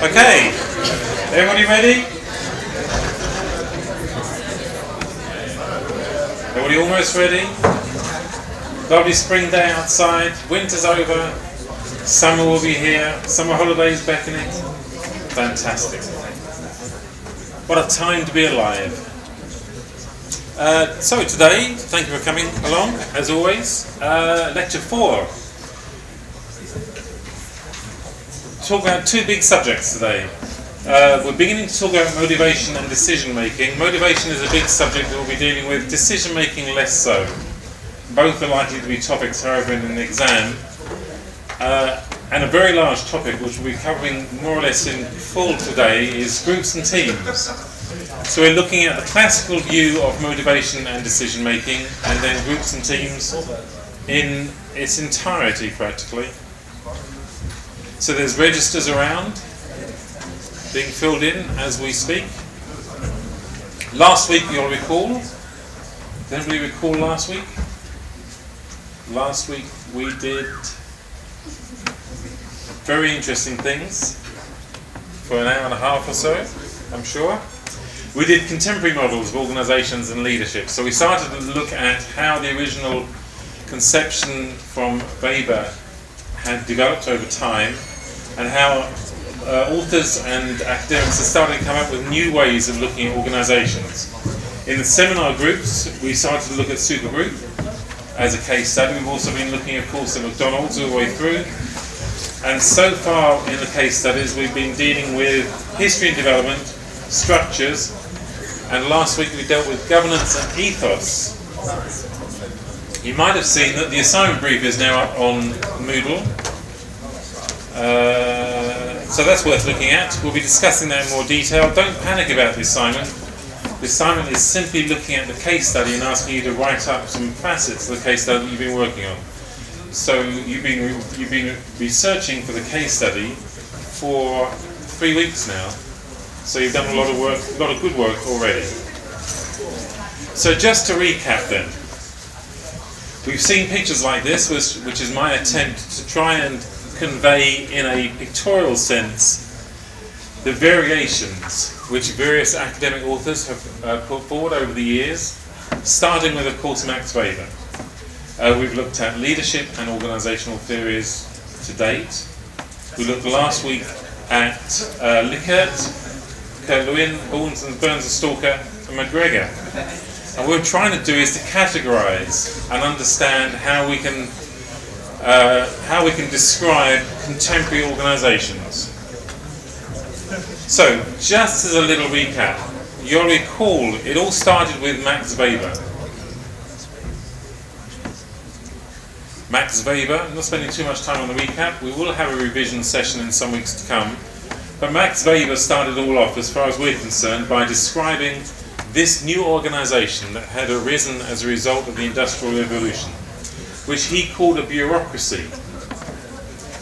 Okay, everybody ready? Everybody almost ready? Lovely spring day outside, winter's over, summer will be here, summer holidays beckoning. Fantastic. What a time to be alive. So today, thank you for coming along, as always, lecture 4. Talk about two big subjects today. We're beginning to talk about motivation and decision making. Motivation is a big subject that we'll be dealing with, decision making less so. Both are likely to be topics, however, in an exam. And a very large topic which we'll be covering more or less in full today is groups and teams. So we're looking at the classical view of motivation and decision making, and then groups and teams in its entirety practically. So there's registers around, being filled in as we speak. Last week, you'll recall. Does anybody recall last week? Last week we did very interesting things for an hour and a half or so, I'm sure. We did contemporary models of organisations and leadership. So we started to look at how the original conception from Weber had developed over time, and how authors and academics are starting to come up with new ways of looking at organisations. In the seminar groups, we started to look at supergroup as a case study. We've also been looking, of course, at McDonald's all the way through. And so far in the case studies, we've been dealing with history and development, structures, and last week we dealt with governance and ethos. You might have seen that the assignment brief is now up on Moodle. So that's worth looking at. We'll be discussing that in more detail. Don't panic about the assignment. The assignment is simply looking at the case study and asking you to write up some facets of the case study that you've been working on. So you've been researching for the case study for 3 weeks now. So you've done a lot of work, a lot of good work already. So just to recap then, we've seen pictures like this, which is my attempt to try and convey in a pictorial sense the variations which various academic authors have put forward over the years, starting with, of course, Max Weber. We've looked at leadership and organisational theories to date. We looked last week at Likert, Kurt-Lewin, Burns and Stalker, and McGregor. And what we're trying to do is to categorise and understand how we can describe contemporary organisations. So, just as a little recap, you'll recall it all started with Max Weber. Max Weber, I'm not spending too much time on the recap, we will have a revision session in some weeks to come, but Max Weber started all off, as far as we're concerned, by describing this new organisation that had arisen as a result of the Industrial Revolution, which he called a bureaucracy.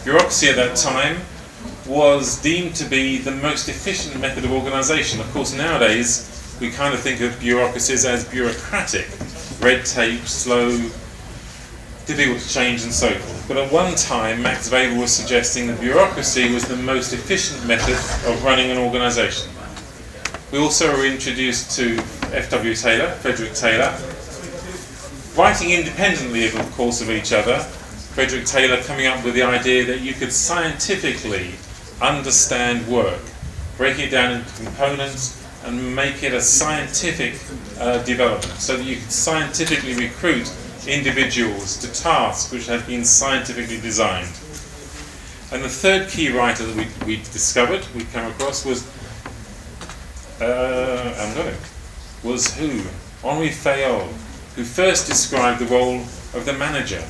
Bureaucracy at that time was deemed to be the most efficient method of organisation. Of course, nowadays we kind of think of bureaucracies as bureaucratic, red tape, slow, difficult to change and so forth. But at one time, Max Weber was suggesting that bureaucracy was the most efficient method of running an organisation. We also were introduced to F.W. Taylor, Frederick Taylor, writing independently, of course, of each other. Frederick Taylor coming up with the idea that you could scientifically understand work, break it down into components and make it a scientific development, so that you could scientifically recruit individuals to tasks which had been scientifically designed. And the third key writer that we discovered, we come across, was who? Henri Fayol, who first described the role of the manager.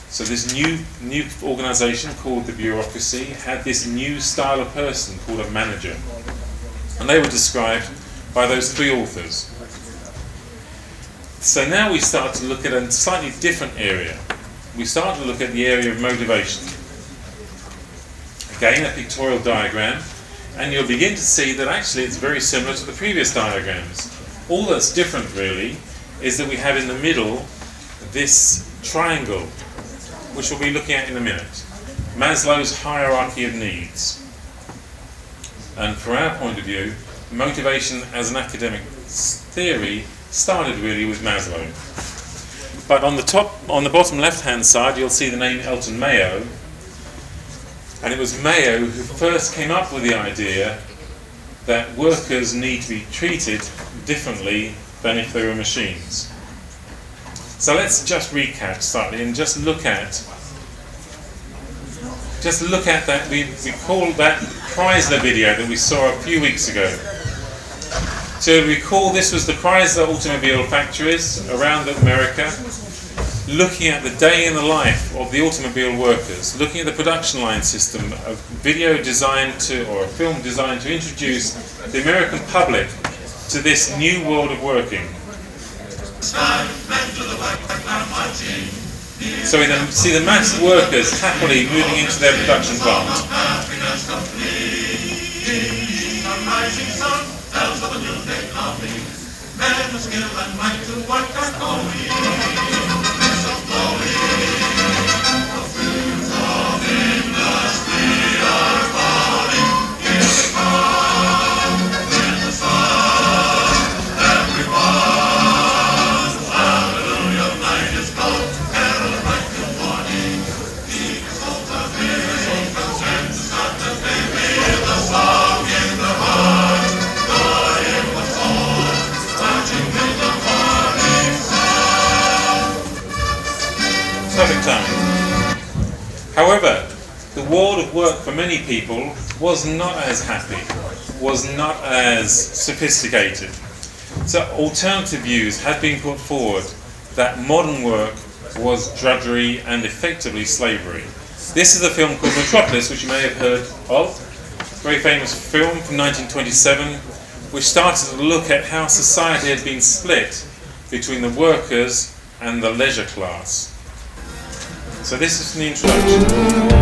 So this new organisation called the bureaucracy had this new style of person called a manager. And they were described by those three authors. So now we start to look at a slightly different area. We start to look at the area of motivation. Again, a pictorial diagram, and you'll begin to see that actually it's very similar to the previous diagrams. All that's different really is that we have in the middle this triangle, which we'll be looking at in a minute. Maslow's hierarchy of needs. And from our point of view, motivation as an academic theory started really with Maslow. But on the bottom left-hand side, you'll see the name Elton Mayo. And it was Mayo who first came up with the idea that workers need to be treated differently than if they were machines. So let's just recap slightly and just look at that. We call that Chrysler video that we saw a few weeks ago. So recall, this was the Chrysler automobile factories around America, looking at the day in the life of the automobile workers, looking at the production line system, a video designed to, or a film designed to introduce the American public to this new world of working. So we then see the massed workers happily moving into their production plant. Perfect timing. However, the world of work for many people was not as happy, was not as sophisticated. So alternative views had been put forward that modern work was drudgery and effectively slavery. This is a film called Metropolis, which you may have heard of. Very famous film from 1927, which started to look at how society had been split between the workers and the leisure class. So this is the introduction.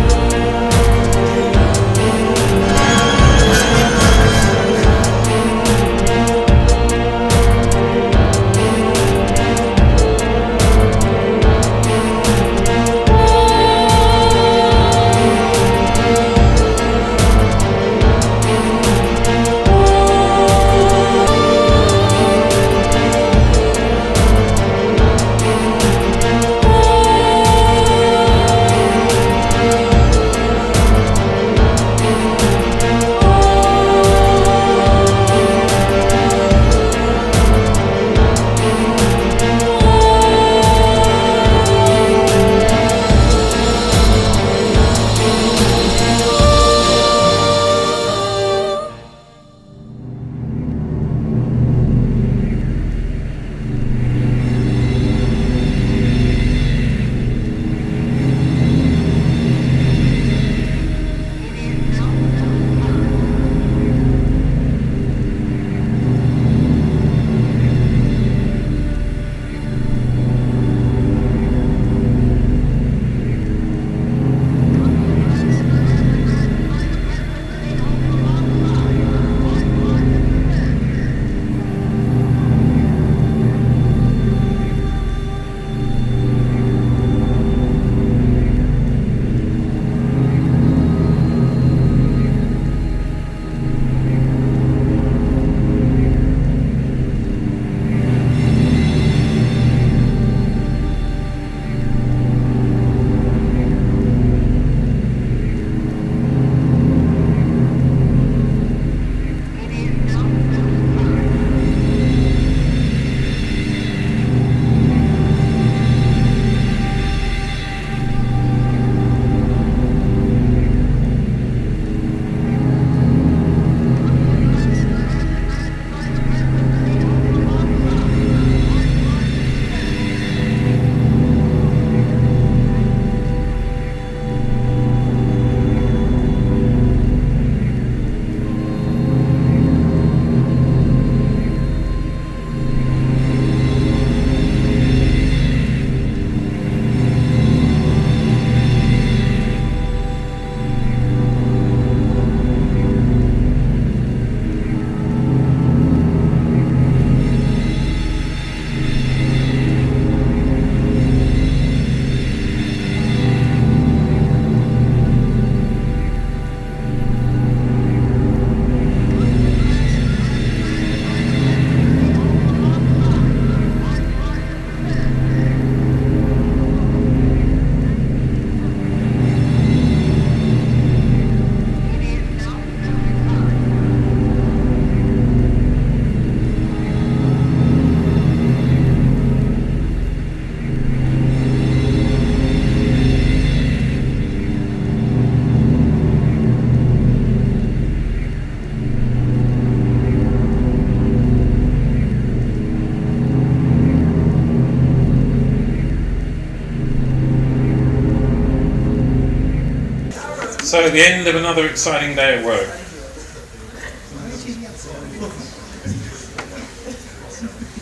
So, the end of another exciting day at work.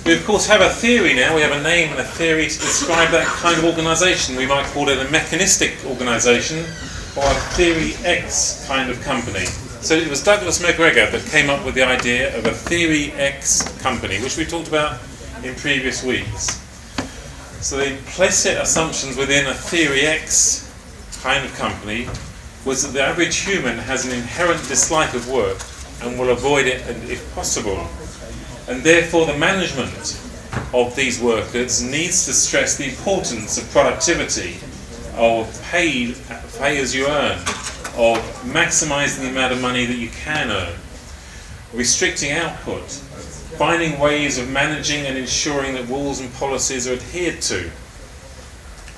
We of course have a theory now, we have a name and a theory to describe that kind of organisation. We might call it a mechanistic organisation or a theory X kind of company. So it was Douglas McGregor that came up with the idea of a theory X company, which we talked about in previous weeks. So the implicit assumptions within a theory X kind of company was that the average human has an inherent dislike of work and will avoid it if possible. And therefore the management of these workers needs to stress the importance of productivity, of pay as you earn, of maximising the amount of money that you can earn, restricting output, finding ways of managing and ensuring that rules and policies are adhered to.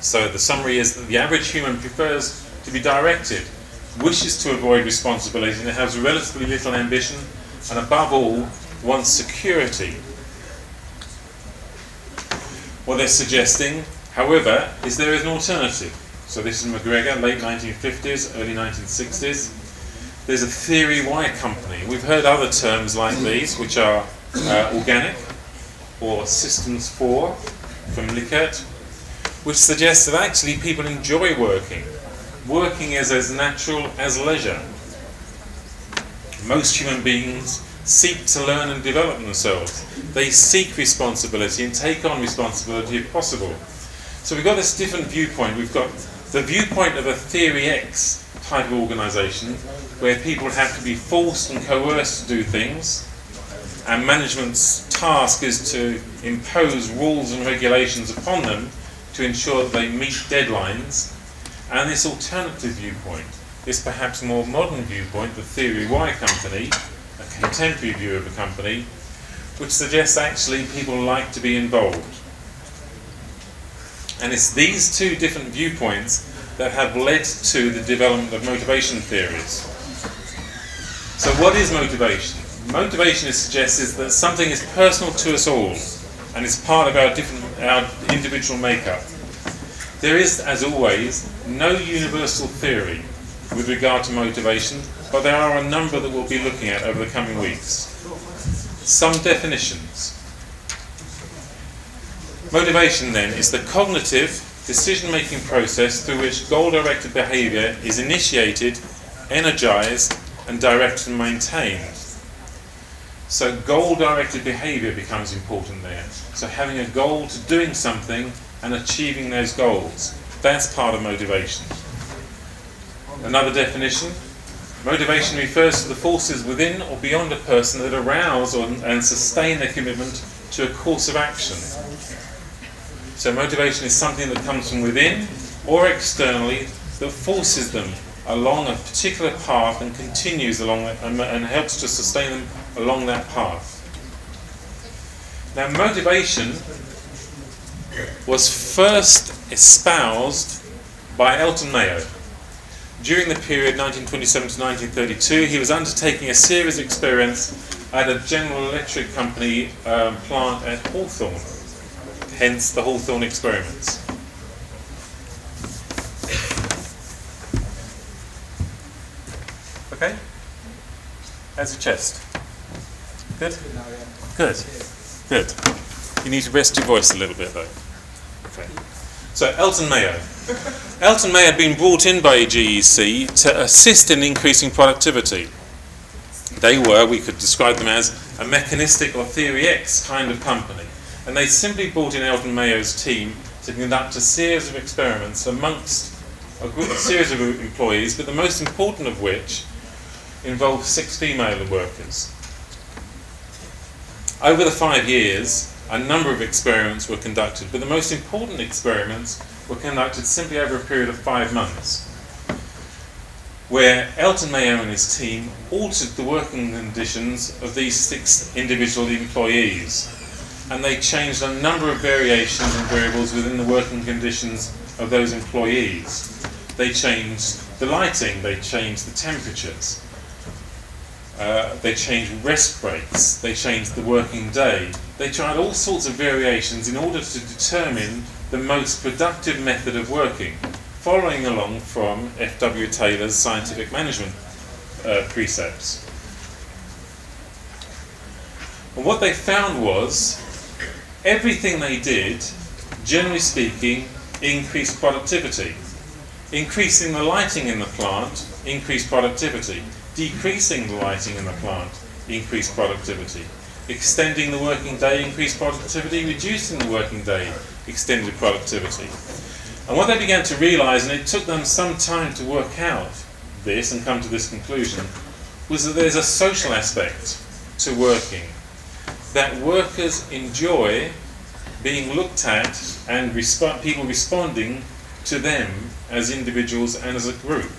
So the summary is that the average human prefers to be directed, wishes to avoid responsibility, and has relatively little ambition, and above all, wants security. What they're suggesting, however, is there is an alternative. So this is McGregor, late 1950s, early 1960s. There's a theory Y company. We've heard other terms like these, which are organic, or systems 4 from Likert, which suggests that actually people enjoy working. Working is as natural as leisure. Most human beings seek to learn and develop themselves. They seek responsibility and take on responsibility if possible. So we've got this different viewpoint. We've got the viewpoint of a theory X type of organisation, where people have to be forced and coerced to do things, and management's task is to impose rules and regulations upon them to ensure that they meet deadlines. And this alternative viewpoint, this perhaps more modern viewpoint, the theory Y company, a contemporary view of a company, which suggests actually people like to be involved. And it's these two different viewpoints that have led to the development of motivation theories. So what is motivation? Motivation suggests that something is personal to us all and is part of our individual makeup. There is, as always, no universal theory with regard to motivation, but there are a number that we'll be looking at over the coming weeks. Some definitions. Motivation, then, is the cognitive, decision-making process through which goal-directed behaviour is initiated, energised, and directed and maintained. So goal-directed behaviour becomes important there. So having a goal to doing something and achieving those goals. That's part of motivation. Another definition. Motivation refers to the forces within or beyond a person that arouse and sustain their commitment to a course of action. So motivation is something that comes from within or externally that forces them along a particular path and continues along that, and helps to sustain them along that path. Now, motivation was first espoused by Elton Mayo. During the period 1927 to 1932, he was undertaking a series of experiments at a General Electric Company plant at Hawthorne, hence the Hawthorne Experiments. Okay? How's your chest? Good? Good. Good. You need to rest your voice a little bit though. Okay. So, Elton Mayo. Elton Mayo had been brought in by GEC to assist in increasing productivity. They were, we could describe them as, a mechanistic or theory X kind of company. And they simply brought in Elton Mayo's team to conduct a series of experiments amongst a series of employees, but the most important of which involved 6 female workers. Over the 5 years, a number of experiments were conducted, but the most important experiments were conducted simply over a period of 5 months, where Elton Mayo and his team altered the working conditions of these 6 individual employees, and they changed a number of variations and variables within the working conditions of those employees. They changed the lighting, they changed the temperatures, they changed rest breaks, they changed the working day. They tried all sorts of variations in order to determine the most productive method of working following along from F.W. Taylor's scientific management precepts. And what they found was everything they did, generally speaking, increased productivity. Increasing the lighting in the plant increased productivity. Decreasing the lighting in the plant increased productivity. Extending the working day increased productivity. Reducing the working day extended productivity. And what they began to realise, and it took them some time to work out this and come to this conclusion, was that there's a social aspect to working. That workers enjoy being looked at and people responding to them as individuals and as a group.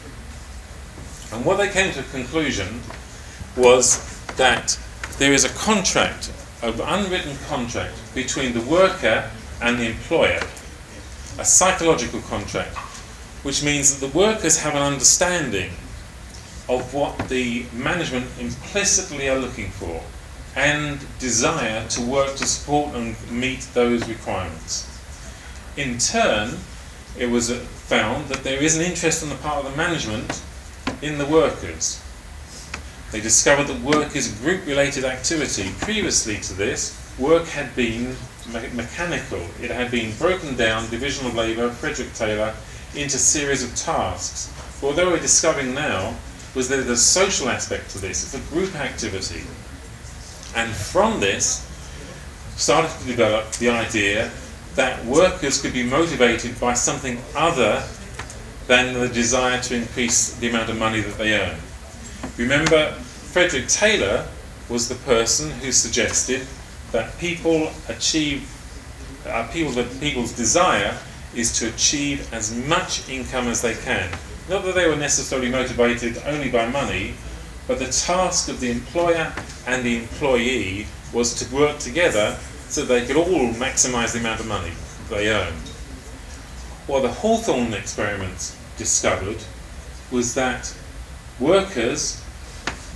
And what they came to a conclusion was that there is a contract, an unwritten contract between the worker and the employer, a psychological contract, which means that the workers have an understanding of what the management implicitly are looking for and desire to work to support and meet those requirements. In turn, it was found that there is an interest on the part of the management in the workers. They discovered that work is a group-related activity. Previously to this, work had been mechanical. It had been broken down, division of labour, Frederick Taylor, into series of tasks. But what they were discovering now was that there's a social aspect to this. It's a group activity. And from this, started to develop the idea that workers could be motivated by something other than the desire to increase the amount of money that they earn. Remember, Frederick Taylor was the person who suggested that people's desire is to achieve as much income as they can. Not that they were necessarily motivated only by money, but the task of the employer and the employee was to work together so they could all maximise the amount of money they earned. What the Hawthorne Experiments discovered was that workers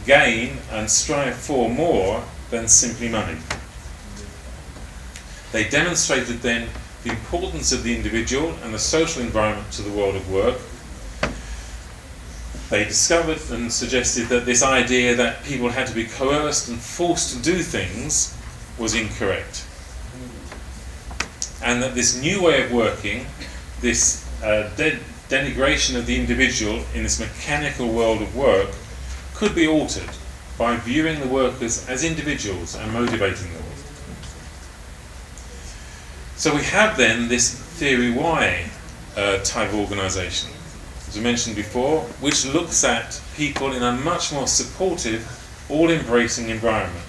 gain and strive for more than simply money. They demonstrated then the importance of the individual and the social environment to the world of work. They discovered and suggested that this idea that people had to be coerced and forced to do things was incorrect. And that this new way of working, this denigration of the individual in this mechanical world of work, could be altered by viewing the workers as individuals and motivating them. So we have then this theory Y type of organisation, as I mentioned before, which looks at people in a much more supportive, all-embracing environment.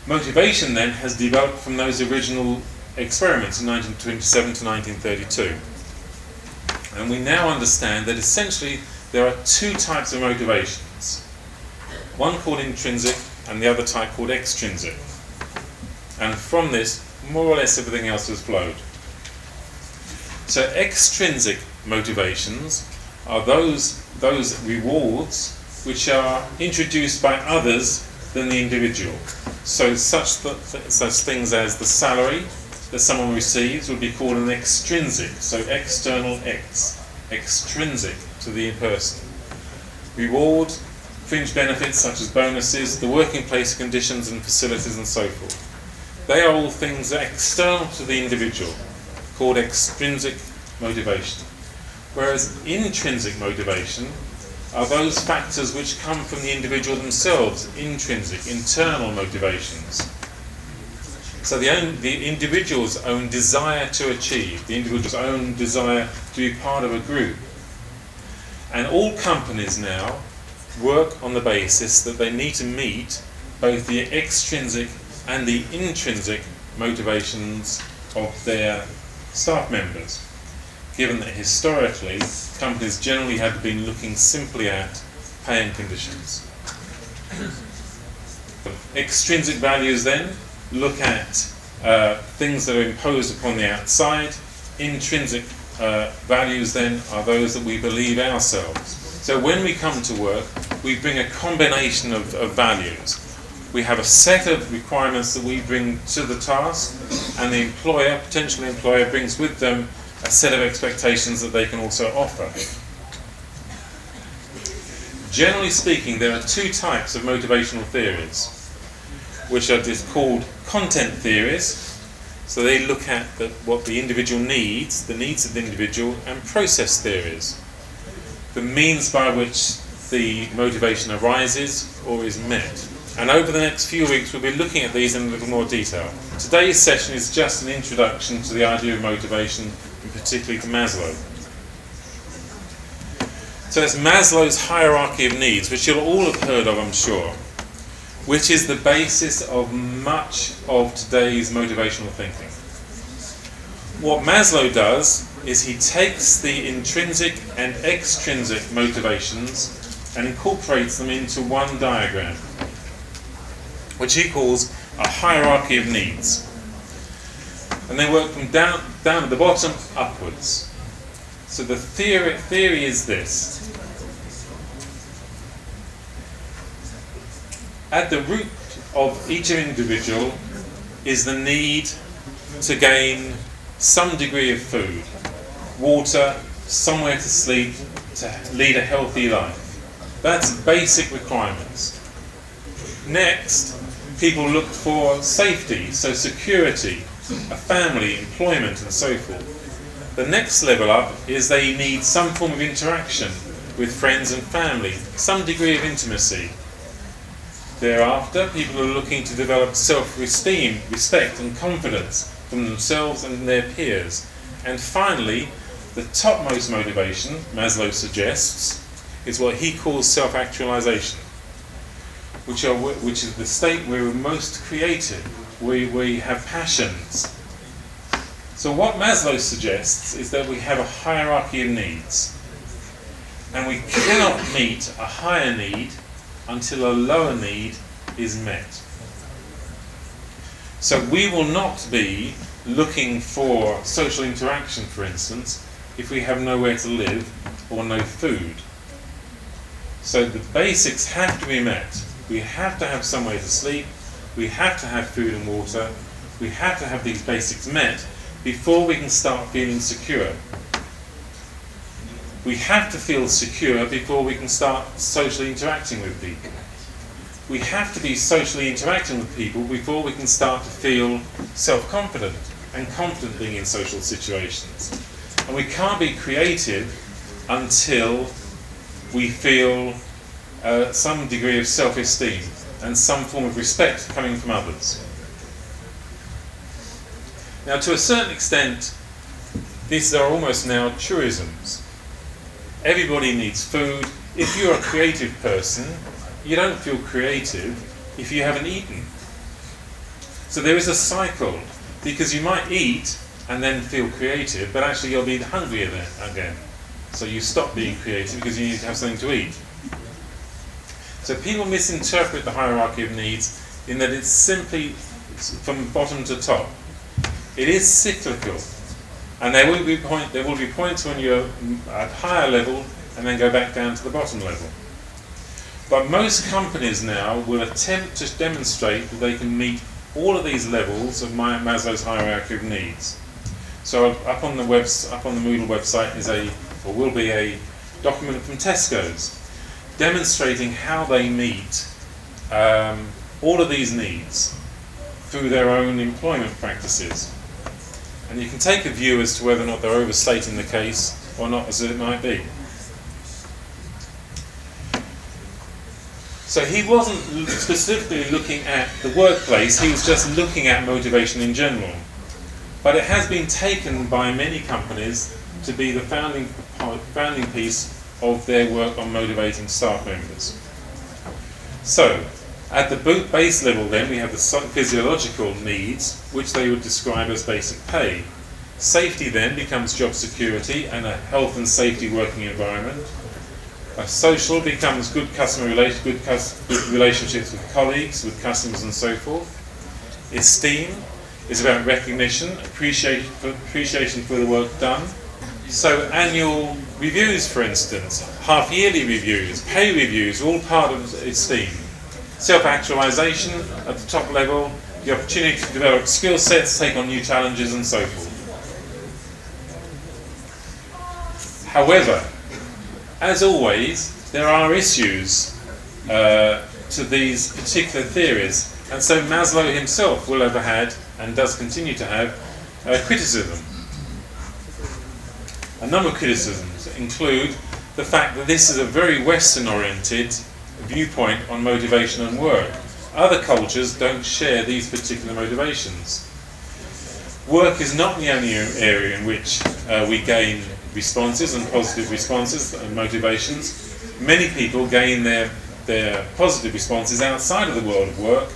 Motivation then has developed from those original experiments in 1927 to 1932. And we now understand that essentially there are two types of motivations. One called intrinsic and the other type called extrinsic. And from this, more or less everything else has flowed. So extrinsic motivations are those rewards which are introduced by others than the individual. So such things as the salary that someone receives would be called an extrinsic, so external extrinsic to the person. Reward, fringe benefits such as bonuses, the working place conditions and facilities and so forth. They are all things that are external to the individual, called extrinsic motivation. Whereas intrinsic motivation are those factors which come from the individual themselves, intrinsic, internal motivations. So the individual's own desire to achieve, the individual's own desire to be part of a group. And all companies now work on the basis that they need to meet both the extrinsic and the intrinsic motivations of their staff members, given that historically companies generally have been looking simply at pay and conditions. Extrinsic values then look at things that are imposed upon the outside. Intrinsic values then are those that we believe ourselves. So when we come to work, we bring a combination of values. We have a set of requirements that we bring to the task, and the employer, potential employer, brings with them a set of expectations that they can also offer. Generally speaking, there are two types of motivational theories, which are just called content theories. So they look at what the individual needs, the needs of the individual, and process theories, the means by which the motivation arises or is met. And over the next few weeks we'll be looking at these in a little more detail. Today's session is just an introduction to the idea of motivation, and particularly to Maslow. So it's Maslow's hierarchy of needs, which you'll all have heard of, I'm sure, which is the basis of much of today's motivational thinking. What Maslow does is he takes the intrinsic and extrinsic motivations and incorporates them into one diagram, which he calls a hierarchy of needs. And they work from down at the bottom upwards. So the theory is this. At the root of each individual is the need to gain some degree of food, water, somewhere to sleep, to lead a healthy life. That's basic requirements. Next, people look for safety, so security, a family, employment, and so forth. The next level up is they need some form of interaction with friends and family, some degree of intimacy. Thereafter, people are looking to develop self-esteem, respect, and confidence from themselves and their peers. And finally, the topmost motivation, Maslow suggests, is what he calls self-actualization, which is the state where we're most creative, where we have passions. So what Maslow suggests is that we have a hierarchy of needs, and we cannot meet a higher need until a lower need is met. So we will not be looking for social interaction, for instance, if we have nowhere to live or no food. So the basics have to be met. We have to have somewhere to sleep, we have to have food and water, we have to have these basics met before we can start feeling secure. We have to feel secure before we can start socially interacting with people. We have to be socially interacting with people before we can start to feel self-confident and confident being in social situations. And we can't be creative until we feel some degree of self-esteem and some form of respect coming from others. Now, to a certain extent, these are almost now truisms. Everybody needs food. If you're a creative person, you don't feel creative if you haven't eaten. So there is a cycle, because you might eat and then feel creative, but actually you'll be hungrier then again. So you stop being creative because you need to have something to eat. So people misinterpret the hierarchy of needs in that it's simply from bottom to top. It is cyclical, and there will be points when you're at higher level and then go back down to the bottom level. But most companies now will attempt to demonstrate that they can meet all of these levels of Maslow's hierarchy of needs. So up on the Moodle website will be a document from Tesco's demonstrating how they meet all of these needs through their own employment practices. And you can take a view as to whether or not they're overstating the case or not, as it might be. So he wasn't specifically looking at the workplace, he was just looking at motivation in general. But it has been taken by many companies to be the founding piece of their work on motivating staff members. So, at the base level then, we have the physiological needs, which they would describe as basic pay. Safety then becomes job security and a health and safety working environment. Social becomes good relationships with colleagues, with customers and so forth. Esteem is about recognition, appreciation for the work done. So annual reviews, for instance, half-yearly reviews, pay reviews, all part of esteem. Self-actualization at the top level, the opportunity to develop skill sets, take on new challenges and so forth. However, as always, there are issues to these particular theories, and so Maslow himself will have had, and does continue to have, criticism. A number of criticisms include the fact that this is a very Western-oriented viewpoint on motivation and work. Other cultures don't share these particular motivations. Work is not the only area in which we gain responses and positive responses and motivations. Many people gain their positive responses outside of the world of work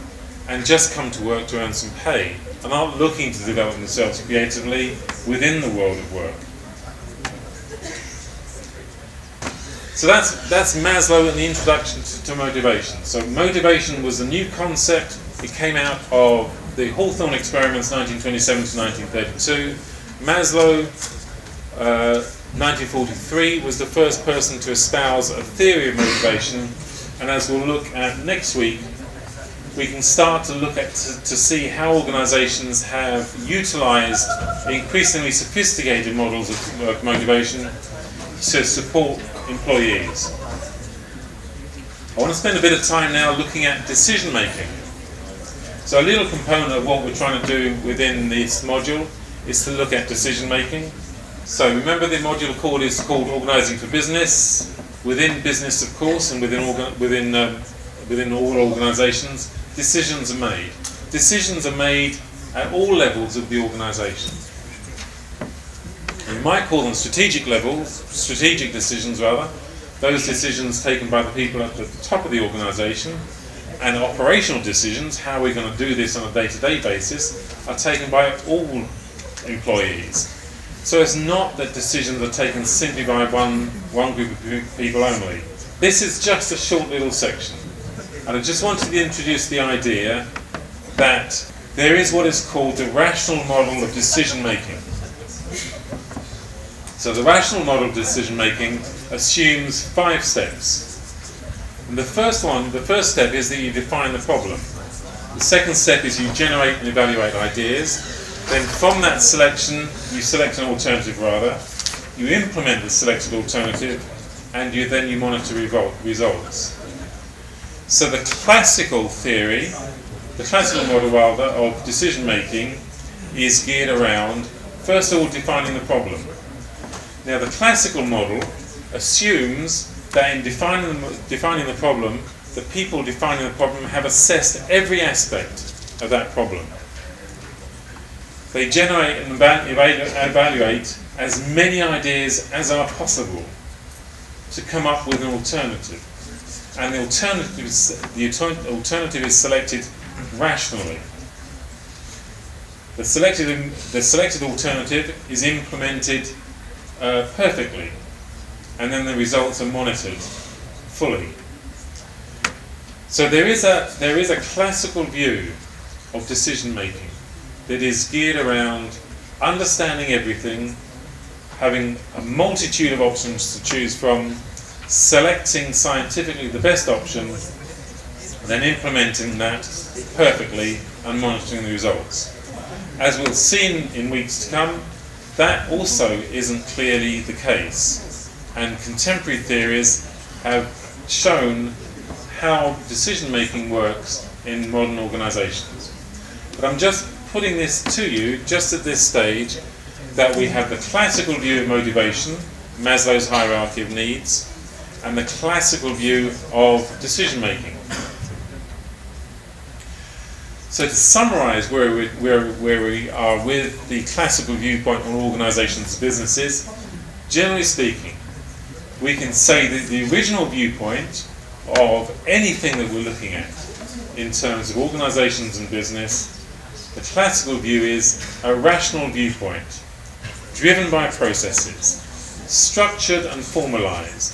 and just come to work to earn some pay and aren't looking to develop themselves creatively within the world of work. So that's Maslow and the introduction to motivation. So motivation was a new concept. It came out of the Hawthorne Experiments 1927 to 1932. Maslow, 1943, was the first person to espouse a theory of motivation, and as we'll look at next week, we can start to look at to see how organisations have utilised increasingly sophisticated models of motivation to support employees. I want to spend a bit of time now looking at decision making. So a little component of what we're trying to do within this module is to look at decision making. So remember, the module is called Organising for Business. Within business, of course, and within all organisations, decisions are made. Decisions are made at all levels of the organisation. You might call them strategic decisions rather. Those decisions taken by the people at the top of the organisation, and operational decisions, how we're going to do this on a day-to-day basis, are taken by all employees. So it's not that decisions are taken simply by one group of people only. This is just a short little section. And I just wanted to introduce the idea that there is what is called the rational model of decision making. So the rational model of decision making assumes 5 steps. And the first step is that you define the problem. The second step is you generate and evaluate ideas. Then from that selection, you select an alternative rather. You implement the selected alternative, and you monitor results. So the classical theory, the classical model rather, of decision making is geared around, first of all, defining the problem. Now the classical model assumes that in defining the problem, the people defining the problem have assessed every aspect of that problem. They generate and evaluate as many ideas as are possible to come up with an alternative. And the alternative is selected rationally. The selected alternative is implemented perfectly, and then the results are monitored fully. So there is a classical view of decision making that is geared around understanding everything, having a multitude of options to choose from, selecting scientifically the best option, then implementing that perfectly and monitoring the results. As we'll see in weeks to come, that also isn't clearly the case, and contemporary theories have shown how decision making works in modern organisations. But I'm just putting this to you just at this stage, that we have the classical view of motivation, Maslow's hierarchy of needs, and the classical view of decision making. So to summarise where we are with the classical viewpoint on organisations and businesses, generally speaking, we can say that the original viewpoint of anything that we're looking at in terms of organisations and business, the classical view is a rational viewpoint, driven by processes, structured and formalised,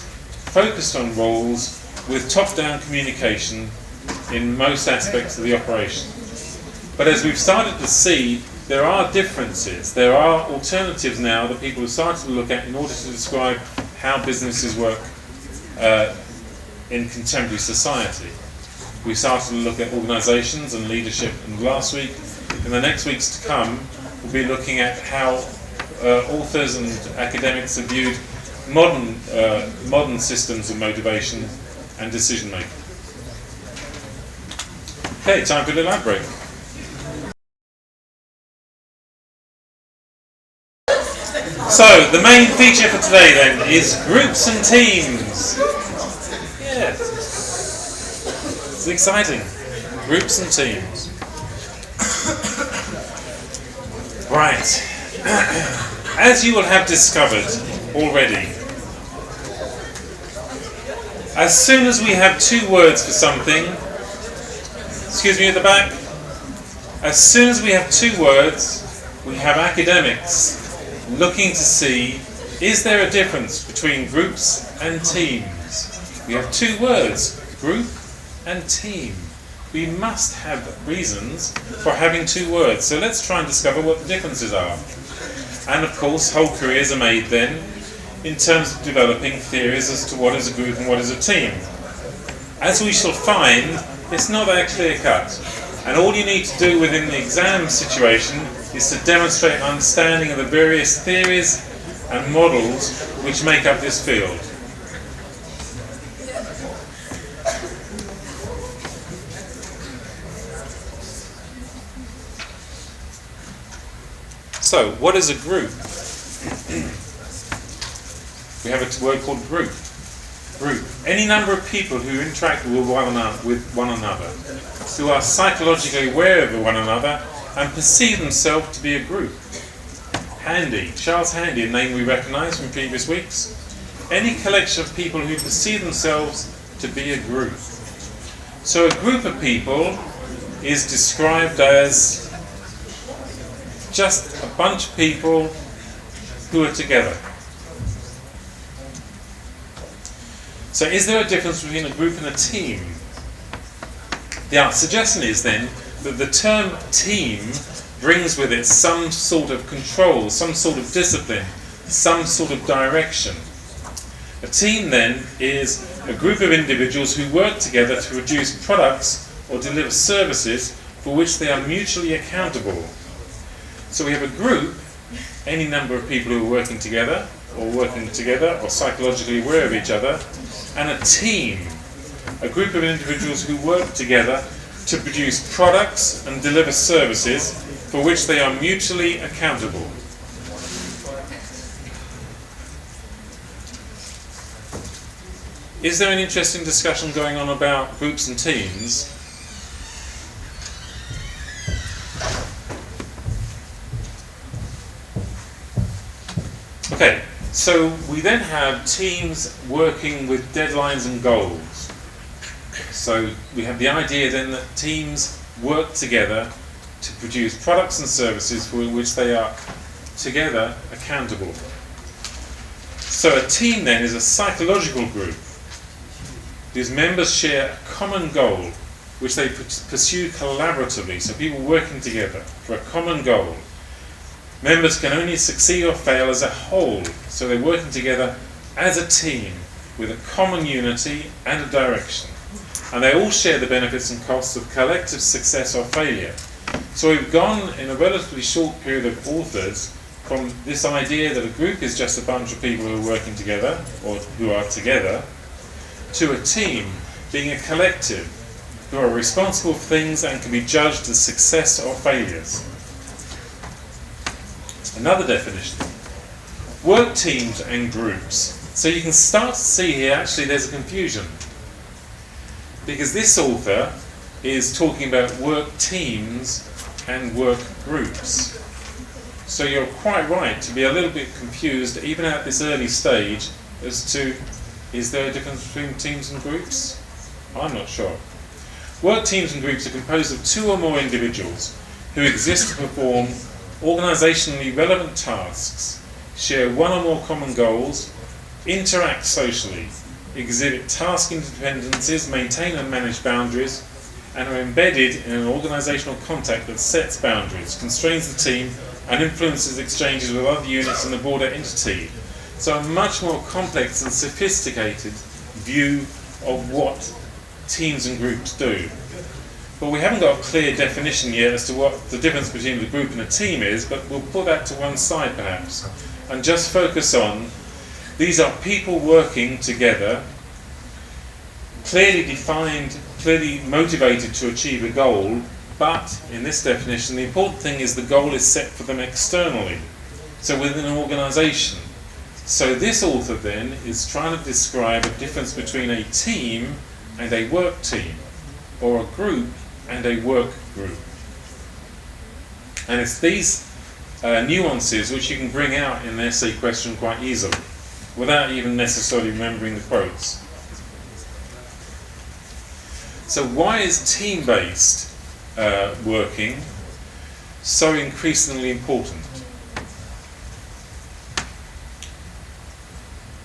focused on roles, with top-down communication in most aspects of the operation. But as we've started to see, there are differences, there are alternatives now that people have started to look at in order to describe how businesses work in contemporary society. We started to look at organisations and leadership last week. In the next weeks to come, we'll be looking at how authors and academics have viewed modern systems of motivation and decision making. Okay, time for a little ad break. So, the main feature for today then is groups and teams. Yeah. It's exciting. Groups and teams. Right. As you will have discovered already, as soon as we have two words for something, excuse me at the back, as soon as we have two words, we have academics looking to see, is there a difference between groups and teams? We have two words, group and team. We must have reasons for having two words. So let's try and discover what the differences are. And of course, whole careers are made then in terms of developing theories as to what is a group and what is a team. As we shall find, it's not that clear cut. And all you need to do within the exam situation is to demonstrate an understanding of the various theories and models which make up this field. So, what is a group? We have a word called group. Group. Any number of people who interact with one another, who are psychologically aware of one another and perceive themselves to be a group. Handy. Charles Handy, a name we recognise from previous weeks. Any collection of people who perceive themselves to be a group. So a group of people is described as just a bunch of people who are together. So is there a difference between a group and a team? The suggestion is then that the term team brings with it some sort of control, some sort of discipline, some sort of direction. A team then is a group of individuals who work together to produce products or deliver services for which they are mutually accountable. So we have a group, any number of people who are working together or psychologically aware of each other, and a team, a group of individuals who work together to produce products and deliver services for which they are mutually accountable. Is there an interesting discussion going on about groups and teams? Okay, so we then have teams working with deadlines and goals. So we have the idea then that teams work together to produce products and services for which they are together accountable. So a team then is a psychological group whose members share a common goal which they pursue collaboratively, so people working together for a common goal. Members can only succeed or fail as a whole, so they're working together as a team with a common unity and a direction. And they all share the benefits and costs of collective success or failure. So we've gone in a relatively short period of authors from this idea that a group is just a bunch of people who are working together, or who are together, to a team being a collective who are responsible for things and can be judged as success or failures. Another definition: work teams and groups. So you can start to see here actually there's a confusion, because this author is talking about work teams and work groups. So you're quite right to be a little bit confused even at this early stage as to, is there a difference between teams and groups? I'm not sure. Work teams and groups are composed of two or more individuals who exist to perform organisationally relevant tasks, share one or more common goals, interact socially, exhibit task interdependencies, maintain and manage boundaries, and are embedded in an organisational context that sets boundaries, constrains the team, and influences exchanges with other units in the broader entity. So a much more complex and sophisticated view of what teams and groups do. But we haven't got a clear definition yet as to what the difference between the group and a team is, but we'll put that to one side perhaps, and just focus on These are people working together, clearly defined, clearly motivated to achieve a goal, but in this definition, the important thing is the goal is set for them externally, so within an organisation. So this author then is trying to describe a difference between a team and a work team, or a group and a work group. And it's these nuances which you can bring out in an essay question quite easily, without even necessarily remembering the quotes. So why is team-based working so increasingly important?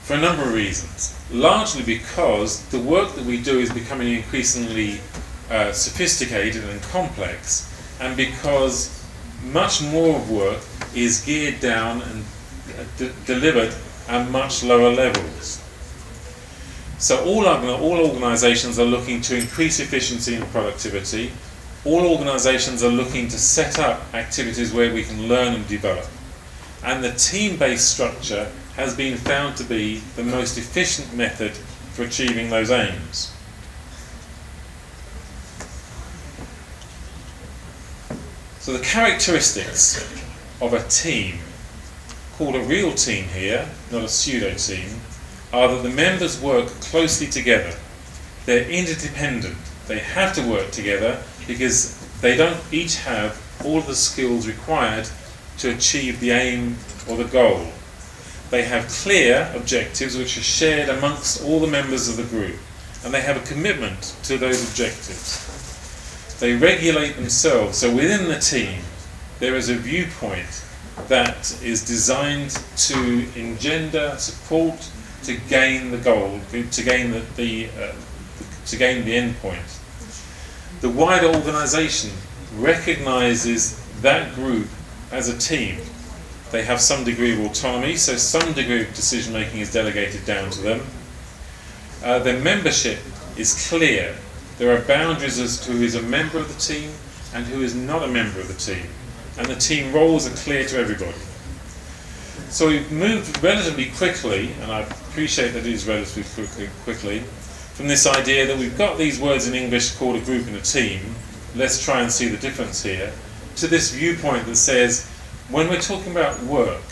For a number of reasons. Largely because the work that we do is becoming increasingly sophisticated and complex, and because much more of work is geared down and delivered at much lower levels. So all organisations are looking to increase efficiency and productivity. All organisations are looking to set up activities where we can learn and develop. And the team-based structure has been found to be the most efficient method for achieving those aims. So the characteristics of a team, called a real team here, not a pseudo team, are that the members work closely together. They're interdependent. They have to work together because they don't each have all the skills required to achieve the aim or the goal. They have clear objectives which are shared amongst all the members of the group, and they have a commitment to those objectives. They regulate themselves, so within the team there is a viewpoint that is designed to engender support to gain the goal, to gain the end point. The wider organisation recognises that group as a team. They have some degree of autonomy, so some degree of decision making is delegated down to them. Their membership is clear. There are boundaries as to who is a member of the team and who is not a member of the team, and the team roles are clear to everybody. So we've moved relatively quickly, and I appreciate that it is relatively quickly, from this idea that we've got these words in English called a group and a team, let's try and see the difference here, to this viewpoint that says when we're talking about work,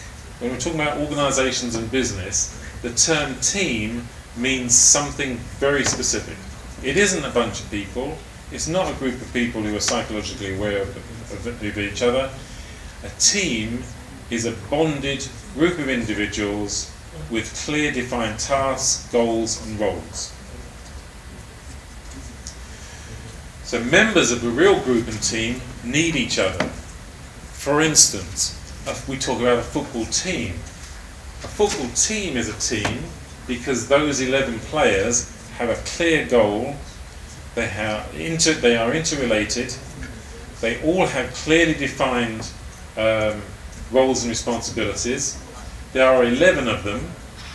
when we're talking about organisations and business, the term team means something very specific. It isn't a bunch of people, it's not a group of people who are psychologically aware of each other. A team is a bonded group of individuals with clear defined tasks, goals and roles. So members of a real group and team need each other. For instance, we talk about a football team. A football team is a team because those 11 players have a clear goal, they are interrelated, they all have clearly defined roles and responsibilities. There are 11 of them,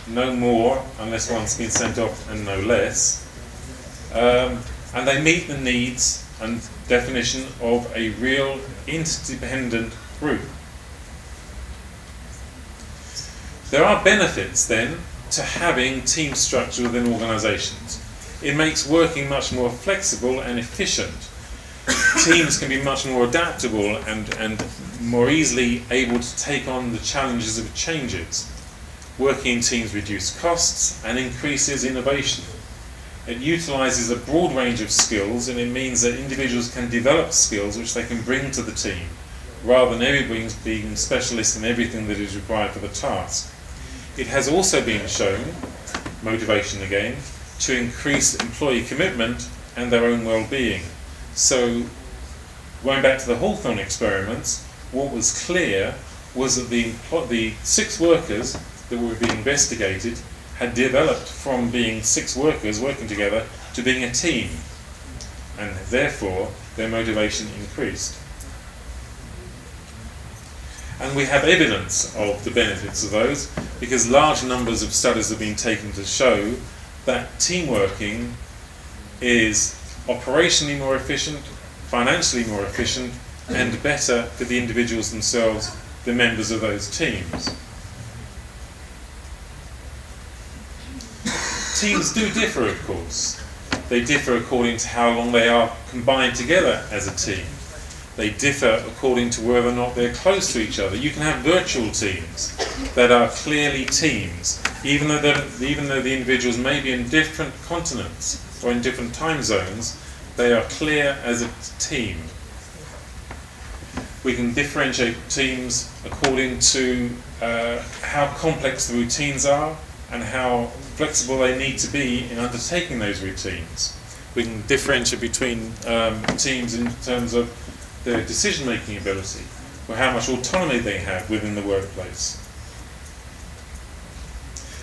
no more unless one's been sent off and no less. And they meet the needs and definition of a real interdependent group. There are benefits then to having team structure within organisations. It makes working much more flexible and efficient. Teams can be much more adaptable and more easily able to take on the challenges of changes. Working in teams reduces costs and increases innovation. It utilises a broad range of skills, and it means that individuals can develop skills which they can bring to the team, rather than everybody being specialists in everything that is required for the task. It has also been shown, motivation again, to increase employee commitment and their own well-being. So, going back to the Hawthorne Experiments, what was clear was that the 6 workers that were being investigated had developed from being 6 workers working together to being a team, and therefore their motivation increased. And we have evidence of the benefits of those, because large numbers of studies have been taken to show that team working is operationally more efficient, financially more efficient, and better for the individuals themselves, the members of those teams. teams do differ, of course. They differ according to how long they are combined together as a team. They differ according to whether or not they're close to each other. You can have virtual teams that are clearly teams, even though the individuals may be in different continents or in different time zones, they are clear as a team. We can differentiate teams according to how complex the routines are and how flexible they need to be in undertaking those routines. We can differentiate between teams in terms of their decision-making ability, or how much autonomy they have within the workplace.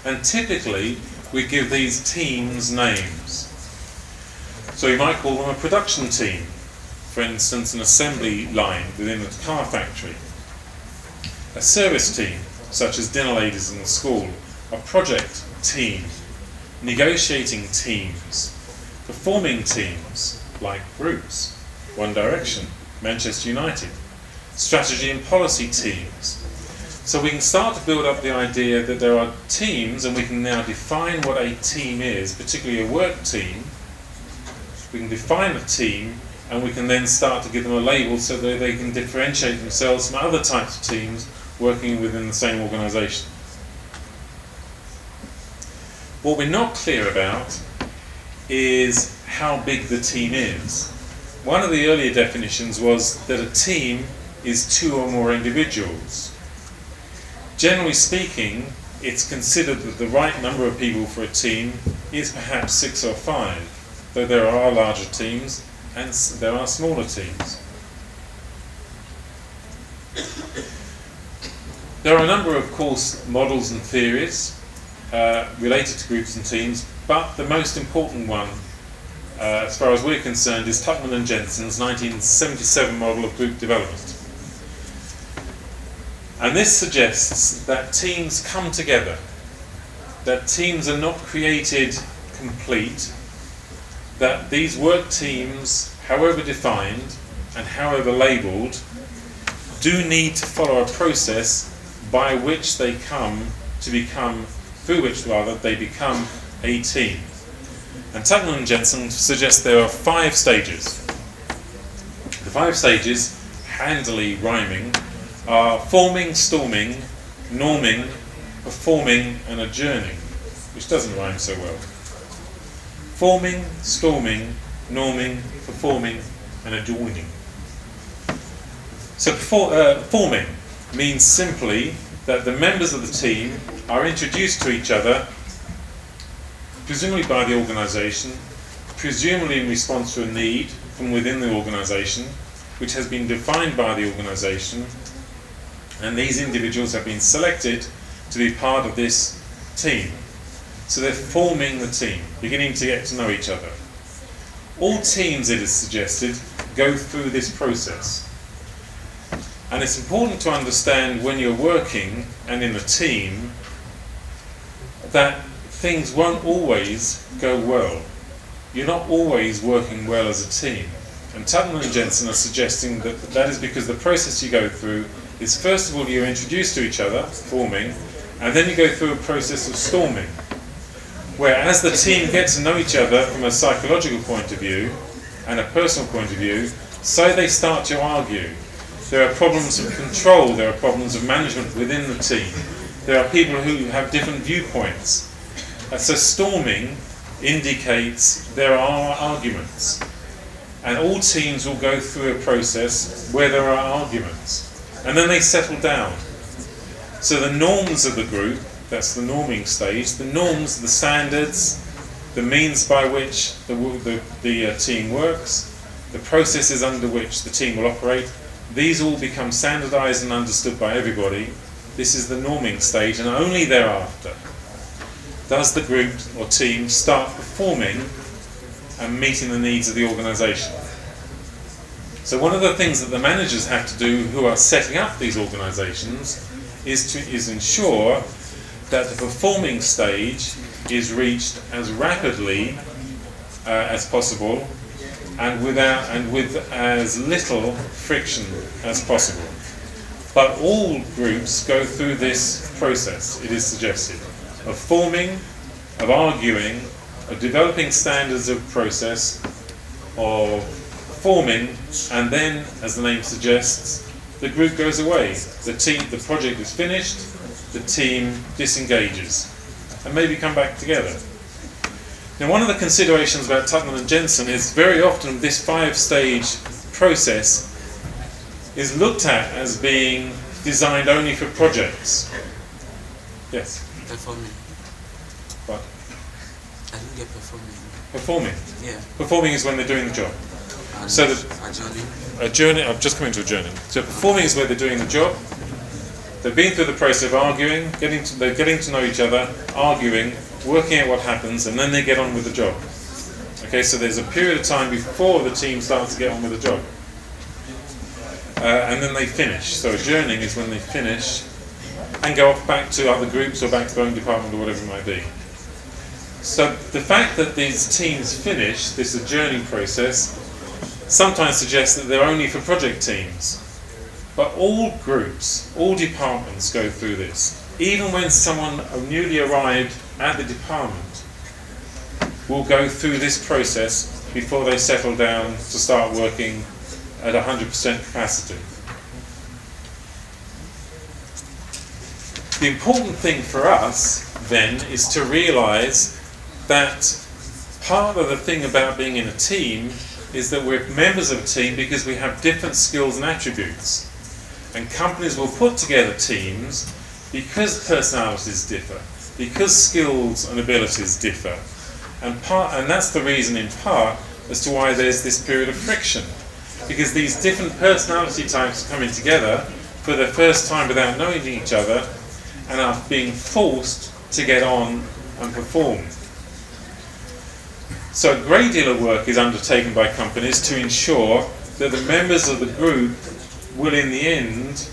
And typically, we give these teams names. So you might call them a production team, for instance, an assembly line within a car factory. A service team, such as dinner ladies in the school. A project team. Negotiating teams. Performing teams, like groups. One Direction, Manchester United. Strategy and policy teams. So we can start to build up the idea that there are teams, and we can now define what a team is, particularly a work team. We can define a team, and we can then start to give them a label so that they can differentiate themselves from other types of teams working within the same organisation. What we're not clear about is how big the team is. One of the earlier definitions was that a team is 2 or more individuals. Generally speaking, it's considered that the right number of people for a team is perhaps 6 or 5, though there are larger teams and there are smaller teams. There are a number of course models and theories related to groups and teams, but the most important one, as far as we're concerned, is Tuckman and Jensen's 1977 model of group development. And this suggests that teams come together, that teams are not created complete, that these work teams, however defined and however labelled, do need to follow a process by which they come to become, through which rather, they become a team. And Tuckman and Jensen suggest there are 5 stages. The 5 stages, handily rhyming, are forming, storming, norming, performing and adjourning, which doesn't rhyme so well. Forming, storming, norming, performing and adjoining. So forming means simply that the members of the team are introduced to each other, presumably by the organisation, presumably in response to a need from within the organisation, which has been defined by the organisation, and these individuals have been selected to be part of this team. So they're forming the team, beginning to get to know each other. All teams, it is suggested, go through this process. And it's important to understand when you're working and in a team that things won't always go well. You're not always working well as a team. And Tuckman and Jensen are suggesting that that is because the process you go through is, first of all, you're introduced to each other, forming, and then you go through a process of storming, where as the team get to know each other from a psychological point of view and a personal point of view, so they start to argue. There are problems of control, there are problems of management within the team. There are people who have different viewpoints. So storming indicates there are arguments. And all teams will go through a process where there are arguments. And then they settle down. So the norms of the group, that's the norming stage, the norms, the standards, the means by which the team works, the processes under which the team will operate, these all become standardized and understood by everybody. This is the norming stage, and only thereafter does the group or team start performing and meeting the needs of the organisation. So one of the things that the managers have to do who are setting up these organisations is ensure that the performing stage is reached as rapidly as possible and with as little friction as possible. But all groups go through this process, it is suggested, of forming, of arguing, of developing standards of process, of forming, and then, as the name suggests, the group goes away. The project is finished, the team disengages, and maybe come back together. Now, one of the considerations about Tupman and Jensen is very often this 5-stage process is looked at as being designed only for projects. Yes? Performing. What? I didn't get performing. Performing? Yeah. Performing is when they're doing the job. And So a journey. I've just come into a journey. So performing is where they're doing the job. They've been through the process of arguing, they're getting to know each other, arguing, working out what happens, and then they get on with the job. Okay, so there's a period of time before the team starts to get on with the job. And then they finish. So adjourning is when they finish and go off back to other groups or back to their own department or whatever it might be. So the fact that these teams finish this adjourning process sometimes suggests that they're only for project teams. But all groups, all departments go through this. Even when someone newly arrived at the department will go through this process before they settle down to start working at 100% capacity. The important thing for us, then, is to realise that part of the thing about being in a team is that we're members of a team because we have different skills and attributes. And companies will put together teams because personalities differ, because skills and abilities differ. And that's the reason, in part, as to why there's this period of friction. Because these different personality types are coming together for the first time without knowing each other and are being forced to get on and perform. So a great deal of work is undertaken by companies to ensure that the members of the group will in the end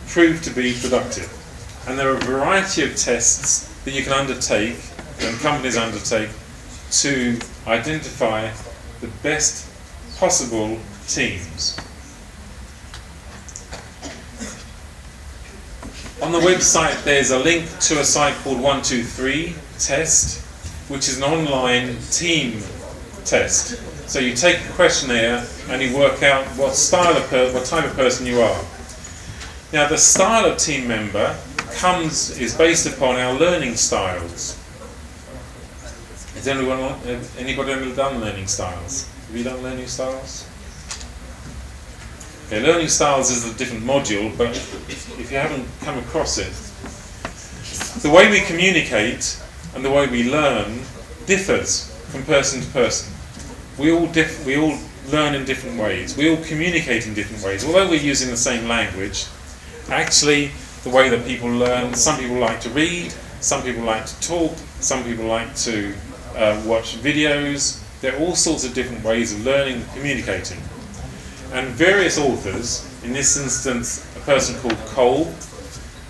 prove to be productive. And there are a variety of tests that you can undertake, and companies undertake, to identify the best possible teams. On the website there's a link to a site called 123 Test, which is an online team test. So you take a questionnaire and you work out what type of person you are. Now the style of team member is based upon our learning styles. Has anybody ever done learning styles? Have you done learning styles? Okay, learning styles is a different module, but if you haven't come across it, the way we communicate and the way we learn differs from person to person. We all learn in different ways. We all communicate in different ways. Although we're using the same language, actually the way that people learn, some people like to read, some people like to talk, some people like to watch videos. There are all sorts of different ways of learning and communicating. And various authors, in this instance a person called Cole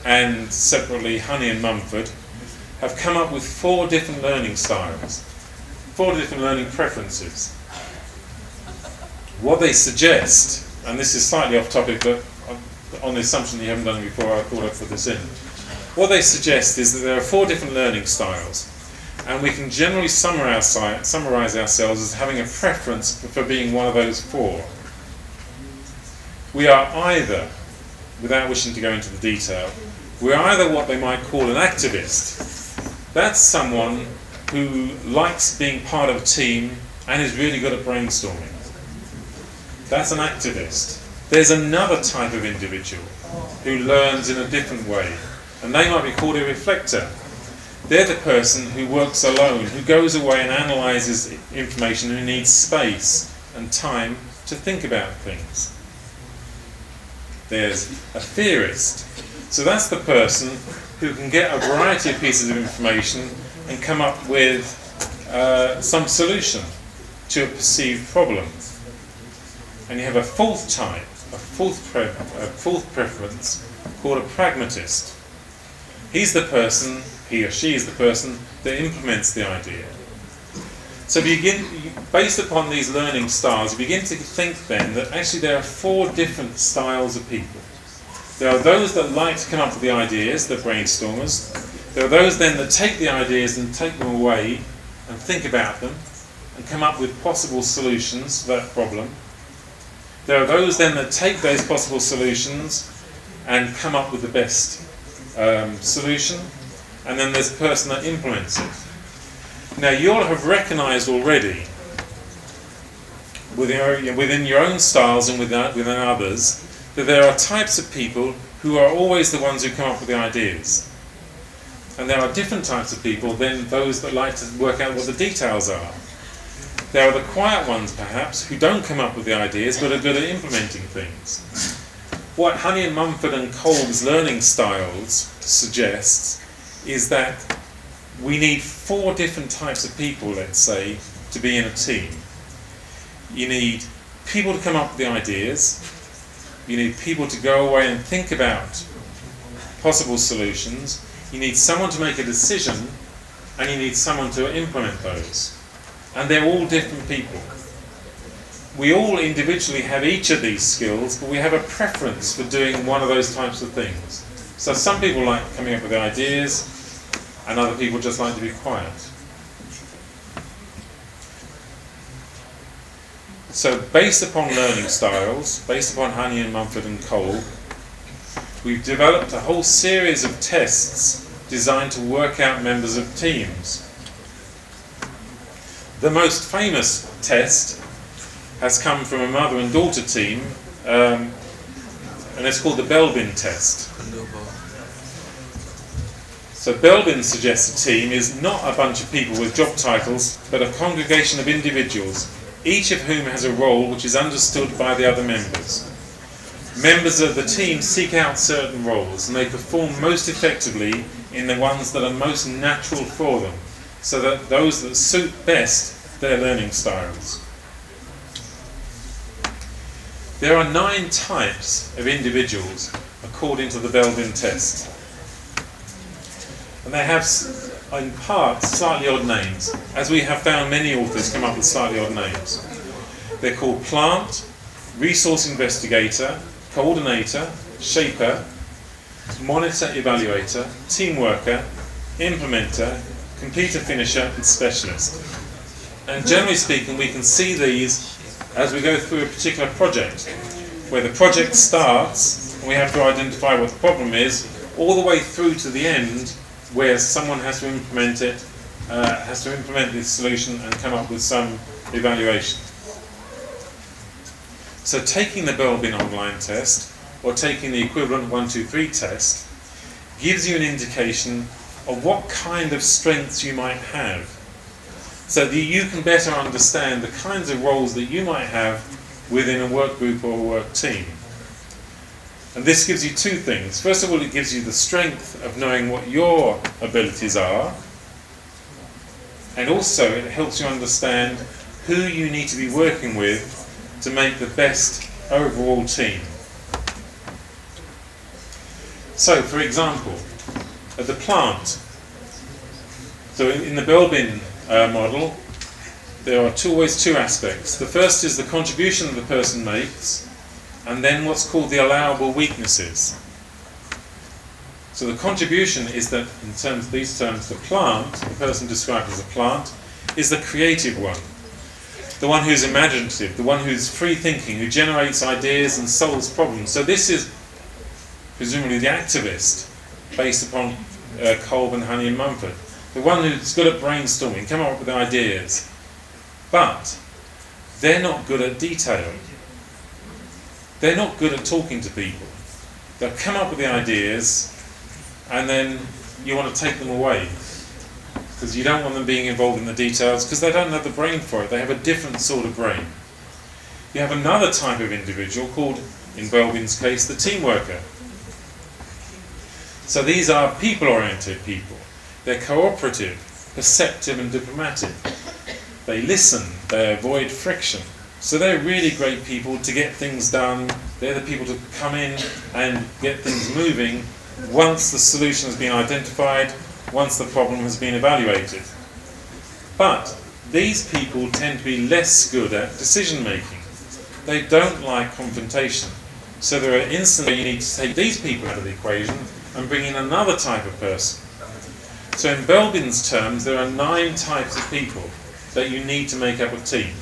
and separately Honey and Mumford, have come up with 4 different learning styles, 4 different learning preferences. What they suggest, and this is slightly off topic, but on the assumption that you haven't done it before, I thought I'd put this in. What they suggest is that there are 4 different learning styles, and we can generally summarise ourselves as having a preference for being one of those 4. We are either, without wishing to go into the detail, we're either what they might call an activist. That's someone who likes being part of a team and is really good at brainstorming. That's an activist. There's another type of individual who learns in a different way, and they might be called a reflector. They're the person who works alone, who goes away and analyses information and needs space and time to think about things. There's a theorist. So that's the person who can get a variety of pieces of information and come up with some solution to a perceived problem. And you have a fourth type, a fourth preference, called a pragmatist. He or she is the person that implements the idea. So based upon these learning styles, you begin to think then that actually there are 4 different styles of people. There are those that like to come up with the ideas, the brainstormers. There are those then that take the ideas and take them away and think about them and come up with possible solutions to that problem. There are those then that take those possible solutions and come up with the best solution, and then there's the person that implements it. Now you'll have recognised already within your own styles and within others that there are types of people who are always the ones who come up with the ideas. And there are different types of people than those that like to work out what the details are. There are the quiet ones, perhaps, who don't come up with the ideas but are good at implementing things. What Honey and Mumford and Kolb's learning styles suggests is that we need 4 different types of people, let's say, to be in a team. You need people to come up with the ideas. You need people to go away and think about possible solutions. You need someone to make a decision, and you need someone to implement those. And they're all different people. We all individually have each of these skills, but we have a preference for doing one of those types of things. So some people like coming up with the ideas, and other people just like to be quiet. So based upon learning styles, based upon Honey and Mumford and Kolb, we've developed a whole series of tests designed to work out members of teams. The most famous test has come from a mother and daughter team, and it's called the Belbin test. So Belbin suggests a team is not a bunch of people with job titles, but a congregation of individuals, each of whom has a role which is understood by the other members. Members of the team seek out certain roles, and they perform most effectively in the ones that are most natural for them, so that those that suit best their learning styles. There are 9 types of individuals according to the Belbin test. And they have, in part, slightly odd names, as we have found many authors come up with slightly odd names. They're called plant, resource investigator, coordinator, shaper, monitor evaluator, team worker, implementer, computer finisher, and specialist. And generally speaking, we can see these as we go through a particular project, where the project starts and we have to identify what the problem is, all the way through to the end, where someone has to implement it, has to implement this solution and come up with some evaluation. So taking the Belbin online test, or taking the equivalent 1, 2, 3 test, gives you an indication of what kind of strengths you might have, so that you can better understand the kinds of roles that you might have within a work group or a work team. And this gives you 2 things. First of all, it gives you the strength of knowing what your abilities are, and also it helps you understand who you need to be working with to make the best overall team. So, for example, at the plant, so in the Belbin model, there are always 2 aspects. The first is the contribution that the person makes, and then what's called the allowable weaknesses. So the contribution is that, in terms of these terms, the plant, the person described as a plant, is the creative one. The one who's imaginative, the one who's free thinking, who generates ideas and solves problems. So this is presumably the activist, based upon Kolb and Honey and Mumford. The one who's good at brainstorming, come up with ideas. But they're not good at detail. They're not good at talking to people. They'll come up with the ideas, and then you want to take them away, because you don't want them being involved in the details, because they don't have the brain for it. They have a different sort of brain. You have another type of individual called, in Belbin's case, the team worker. So these are people-oriented people. They're cooperative, perceptive and diplomatic. They listen, they avoid friction. So they're really great people to get things done. They're the people to come in and get things moving once the solution has been identified, once the problem has been evaluated. But these people tend to be less good at decision making. They don't like confrontation. So there are instances where you need to take these people out of the equation and bring in another type of person. So in Belbin's terms, there are 9 types of people that you need to make up a team.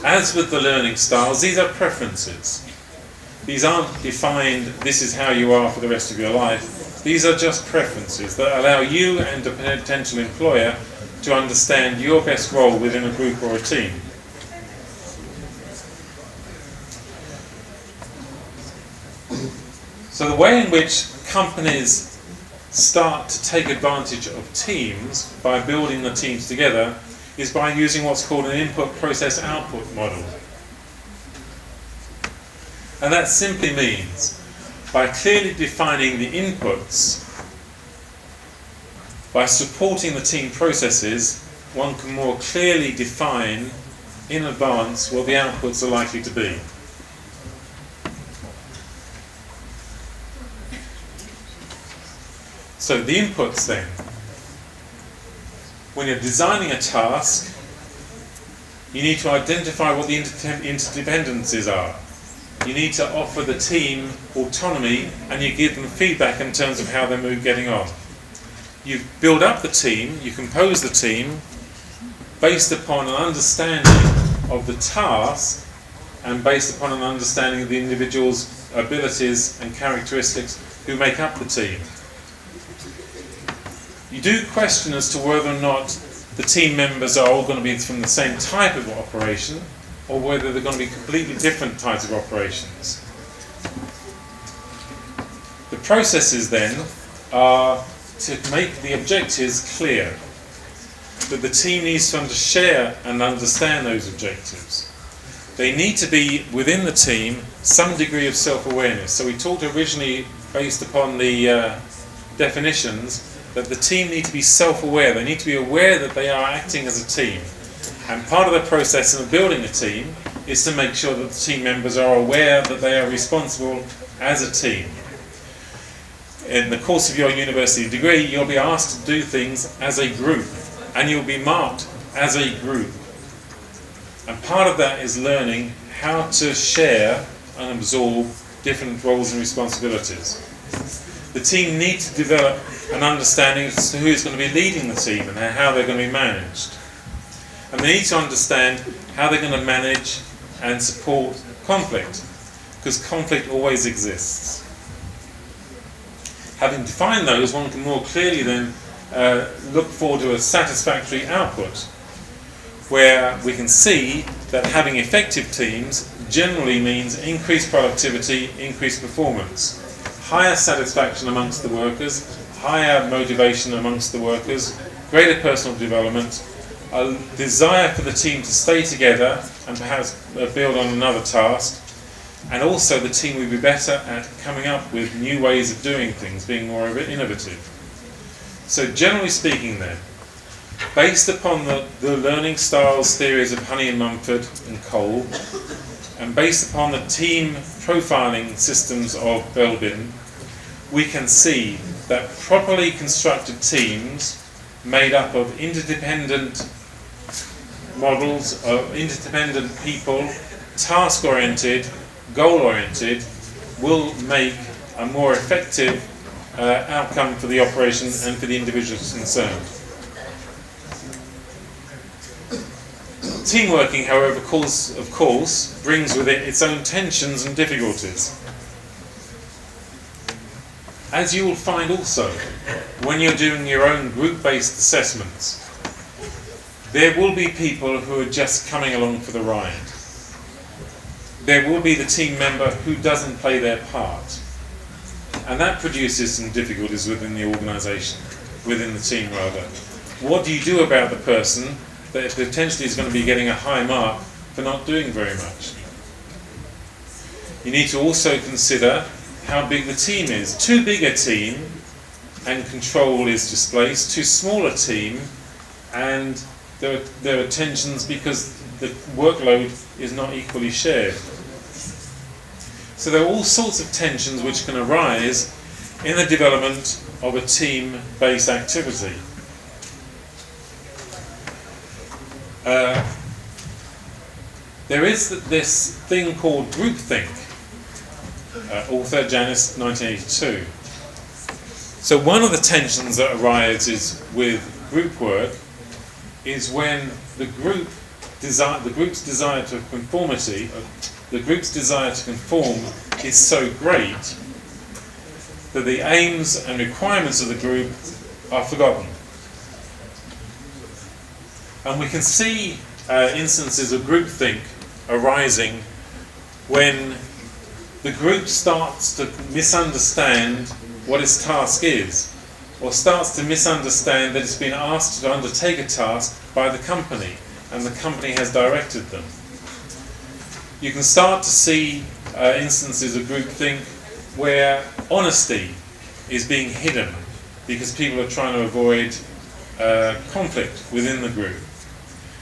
As with the learning styles, these are preferences. These aren't defined, this is how you are for the rest of your life. These are just preferences that allow you and a potential employer to understand your best role within a group or a team. So the way in which companies start to take advantage of teams by building the teams together is by using what's called an input process output model. And that simply means by clearly defining the inputs, by supporting the team processes, one can more clearly define in advance what the outputs are likely to be. So the inputs then, when you're designing a task, you need to identify what the interdependencies are. You need to offer the team autonomy and you give them feedback in terms of how they're getting on. You build up the team, you compose the team based upon an understanding of the task and based upon an understanding of the individual's abilities and characteristics who make up the team. You do question as to whether or not the team members are all going to be from the same type of operation or whether they're going to be completely different types of operations. The processes then are to make the objectives clear, that the team needs to share and understand those objectives. They need to be, within the team, some degree of self-awareness. So we talked originally, based upon the definitions, that the team need to be self-aware. They need to be aware that they are acting as a team. And part of the process of building a team is to make sure that the team members are aware that they are responsible as a team. In the course of your university degree, you'll be asked to do things as a group, and you'll be marked as a group. And part of that is learning how to share and absorb different roles and responsibilities. The team needs to develop an understanding as to who is going to be leading the team and how they're going to be managed. And they need to understand how they're going to manage and support conflict, because conflict always exists. Having defined those, one can more clearly then look forward to a satisfactory output, where we can see that having effective teams generally means increased productivity, increased performance, higher satisfaction amongst the workers, higher motivation amongst the workers, greater personal development, a desire for the team to stay together and perhaps build on another task, and also the team will be better at coming up with new ways of doing things, being more innovative. So generally speaking then, based upon the learning styles theories of Honey and Mumford and Cole, and based upon the team profiling systems of Belbin, we can see that properly constructed teams made up of interdependent models of interdependent people, task-oriented, goal-oriented, will make a more effective outcome for the operation and for the individuals concerned. Teamworking, however, of course, brings with it its own tensions and difficulties. As you will find also, when you're doing your own group-based assessments, there will be people who are just coming along for the ride. There will be the team member who doesn't play their part. And that produces some difficulties within the organisation, within the team rather. What do you do about the person that potentially is going to be getting a high mark for not doing very much? You need to also consider how big the team is. Too big a team and control is displaced. Too small a team and there are tensions because the workload is not equally shared. So there are all sorts of tensions which can arise in the development of a team-based activity. There is this thing called groupthink, author Janis, 1982. So one of the tensions that arises with group work is when the group's desire to conformity, the group's desire to conform is so great that the aims and requirements of the group are forgotten. And we can see instances of groupthink arising when the group starts to misunderstand what its task is, or starts to misunderstand that it's been asked to undertake a task by the company, and the company has directed them. You can start to see instances of groupthink where honesty is being hidden because people are trying to avoid conflict within the group.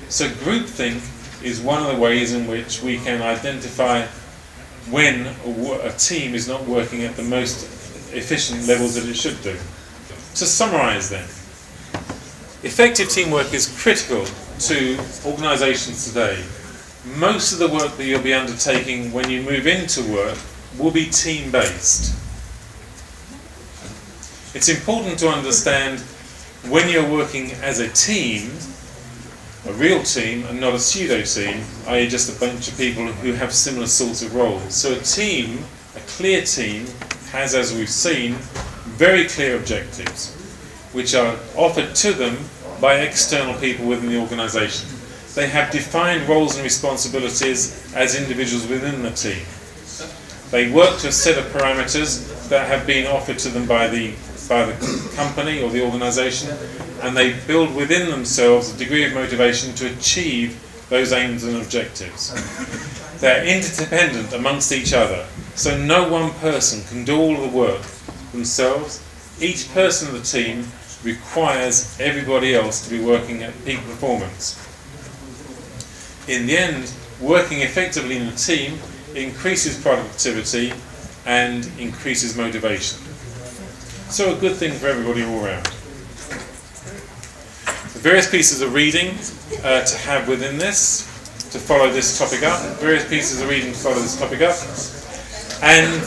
So groupthink is one of the ways in which we can identify when a team is not working at the most efficient levels that it should do. To summarise then, effective teamwork is critical to organisations today. Most of the work that you'll be undertaking when you move into work will be team-based. It's important to understand when you're working as a team, a real team and not a pseudo-team, i.e. just a bunch of people who have similar sorts of roles. So a team, a clear team, has, as we've seen, very clear objectives, which are offered to them by external people within the organisation. They have defined roles and responsibilities as individuals within the team. They work to a set of parameters that have been offered to them by the company or the organisation, and they build within themselves a degree of motivation to achieve those aims and objectives. They're interdependent amongst each other, so no one person can do all the work themselves. Each person of the team requires everybody else to be working at peak performance. In the end, working effectively in a team increases productivity and increases motivation. So a good thing for everybody all around. The various pieces of reading to have within this, to follow this topic up, various pieces of reading to follow this topic up, and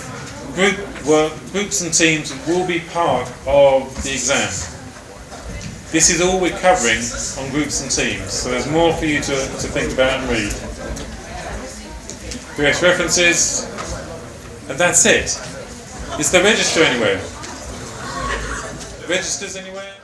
groups and teams will be part of the exam. This is all we're covering on groups and teams, so there's more for you to think about and read. Various references, and that's it. Is the register anywhere? Registers anywhere?